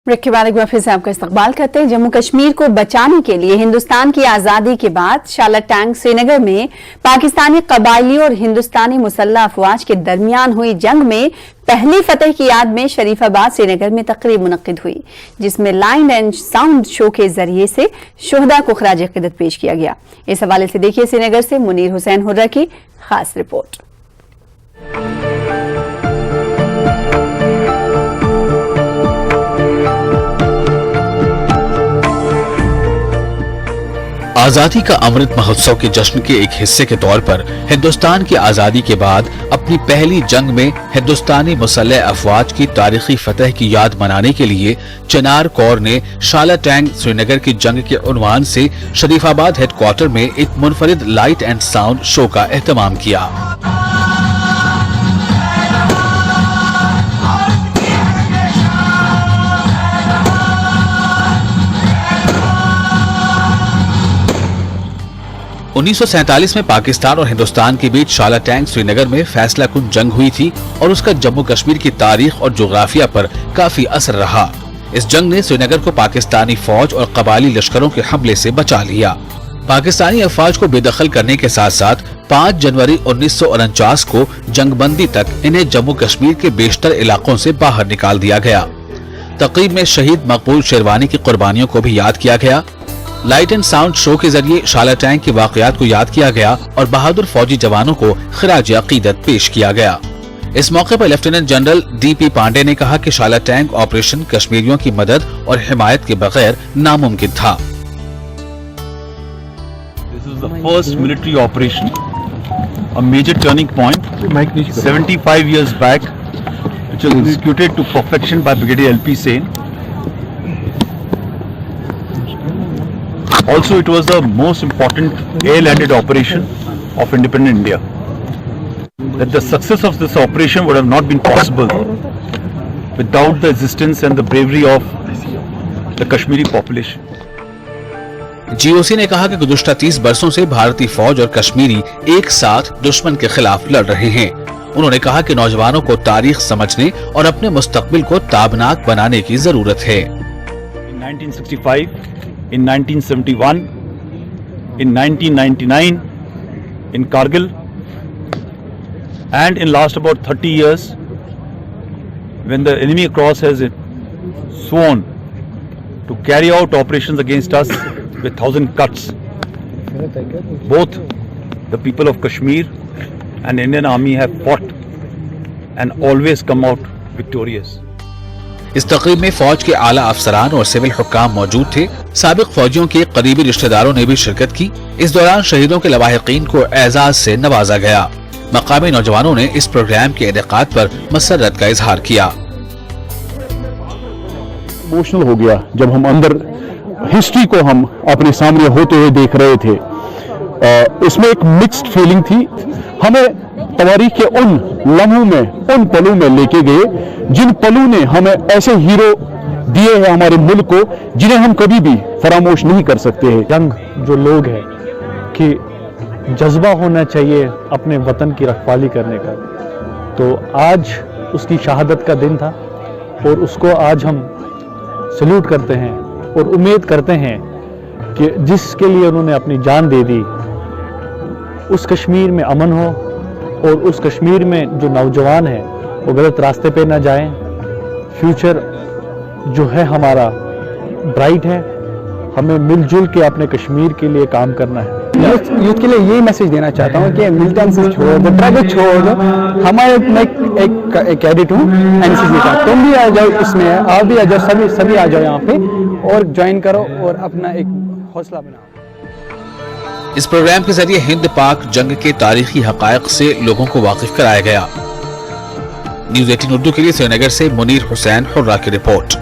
Break के बाद एक बार फिर से आपका इस्तकबाल करते हैं। जम्मू कश्मीर को बचाने के लिए हिंदुस्तान की आज़ादी के बाद शाला टैंक श्रीनगर में पाकिस्तानी कबायलियों और हिंदुस्तानी मुसल्लह अफवाज के दरमियान हुई जंग में पहली फतह की याद में शरीफाबाद श्रीनगर में तकरीब मुनक्किद हुई, जिसमें लाइट एंड साउंड शो के जरिए से शुहदा को खराज अक़ीदत पेश किया गया। इस हवाले से देखिए श्रीनगर से मुनीर हुसैन हुर्रा की खास रिपोर्ट। आजादी का अमृत महोत्सव के जश्न के एक हिस्से के तौर पर हिंदुस्तान की आजादी के बाद अपनी पहली जंग में हिंदुस्तानी मुसल्लह अफवाज की तारीखी फतह की याद मनाने के लिए चिनार कौर ने शाला टैंक श्रीनगर की जंग के उन्वान से शरीफाबाद हेडक्वार्टर में एक मुनफरिद लाइट एंड साउंड शो का एहतमाम किया। 1947 में पाकिस्तान और हिंदुस्तान के बीच शाला टैंक श्रीनगर में फैसला कुन जंग हुई थी और उसका जम्मू कश्मीर की तारीख और जोग्राफिया पर काफी असर रहा। इस जंग ने श्रीनगर को पाकिस्तानी फौज और कबायली लश्करों के हमले से बचा लिया। पाकिस्तानी अफवाज को बेदखल करने के साथ साथ 5 जनवरी 1949 को जंगबंदी तक इन्हें जम्मू कश्मीर के बेशतर इलाकों से बाहर निकाल दिया गया। तकरीब में शहीद मकबूल शेरवानी की कुर्बानियों को भी याद किया गया। लाइट एंड साउंड शो के जरिए शाला टैंक के वाकयात को याद किया गया और बहादुर फौजी जवानों को खराज अकीदत पेश किया गया। इस मौके पर लेफ्टिनेंट जनरल DP पांडे ने कहा कि शाला टैंक ऑपरेशन कश्मीरियों की मदद और हिमायत के बगैर नामुमकिन था। This is the first military operation, a major turning point 75 years back, which was executed to perfection by Brigadier LP Sen. Also, it was the most important air-landed operation of independent India. That the success of this operation would have not been possible without the existence and the bravery of the Kashmiri population. GOC ने कहा कि गुज़श्ता 30 बरसों से भारतीय फौज और कश्मीरी एक साथ दुश्मन के खिलाफ लड़ रहे हैं। उन्होंने कहा कि नौजवानों को तारीख समझने और अपने मुस्तकबिल को ताबनाक बनाने की जरूरत है। In 1965, in 1971, in 1999, in Kargil, and in last about 30 years, when the enemy across has sworn to carry out operations against us with 1,000 cuts, both the people of Kashmir and Indian Army have fought and always come out victorious. इस तकरीब में फौज के आला अफसरान और civil हुक्काम मौजूद थे। साबिक फौजियों के करीबी रिश्तेदारों ने भी शिरकत की। इस दौरान शहीदों के लवाहिकीन को एजाज से नवाजा गया। मकामी नौजवानों ने इस प्रोग्राम के इनेकाद पर मसरत का इजहार किया। इमोशनल हो गया जब हम अंदर हिस्ट्री को हम अपने सामने होते हुए देख रहे थे। इसमें एक मिक्स्ड फीलिंग थी। हमें तवारीख के उन लम्हों में, उन पलों में लेके गए जिन पलों ने हमें ऐसे हीरो दिए हैं हमारे मुल्क को, जिन्हें हम कभी भी फरामोश नहीं कर सकते हैं। यंग जो लोग हैं कि जज्बा होना चाहिए अपने वतन की रखवाली करने का, तो आज उसकी शहादत का दिन था और उसको आज हम सल्यूट करते हैं और उम्मीद करते हैं कि जिसके लिए उन्होंने अपनी जान दे दी, उस कश्मीर में अमन हो और उस कश्मीर में जो नौजवान हैं वो गलत रास्ते पे ना जाएं। फ्यूचर जो है हमारा ब्राइट है। हमें मिलजुल के अपने कश्मीर के लिए काम करना है। यूथ के लिए यही मैसेज देना चाहता हूँ कि मिलिटेंसी छोड़ दो, ड्रग छोड़ दो। हमारे मैं एक कैडेट हूँ NCC का, तुम भी आ जाओ इसमें, आप भी आ जाओ, सभी आ जाओ यहाँ पे और ज्वाइन करो और अपना एक हौसला बनाओ। इस प्रोग्राम के जरिए हिंद पाक जंग के तारीखी हकायक से लोगों को वाकिफ कराया गया। न्यूज़ 18 उर्दू के लिए श्रीनगर से मुनीर हुसैन हुर्रा की रिपोर्ट।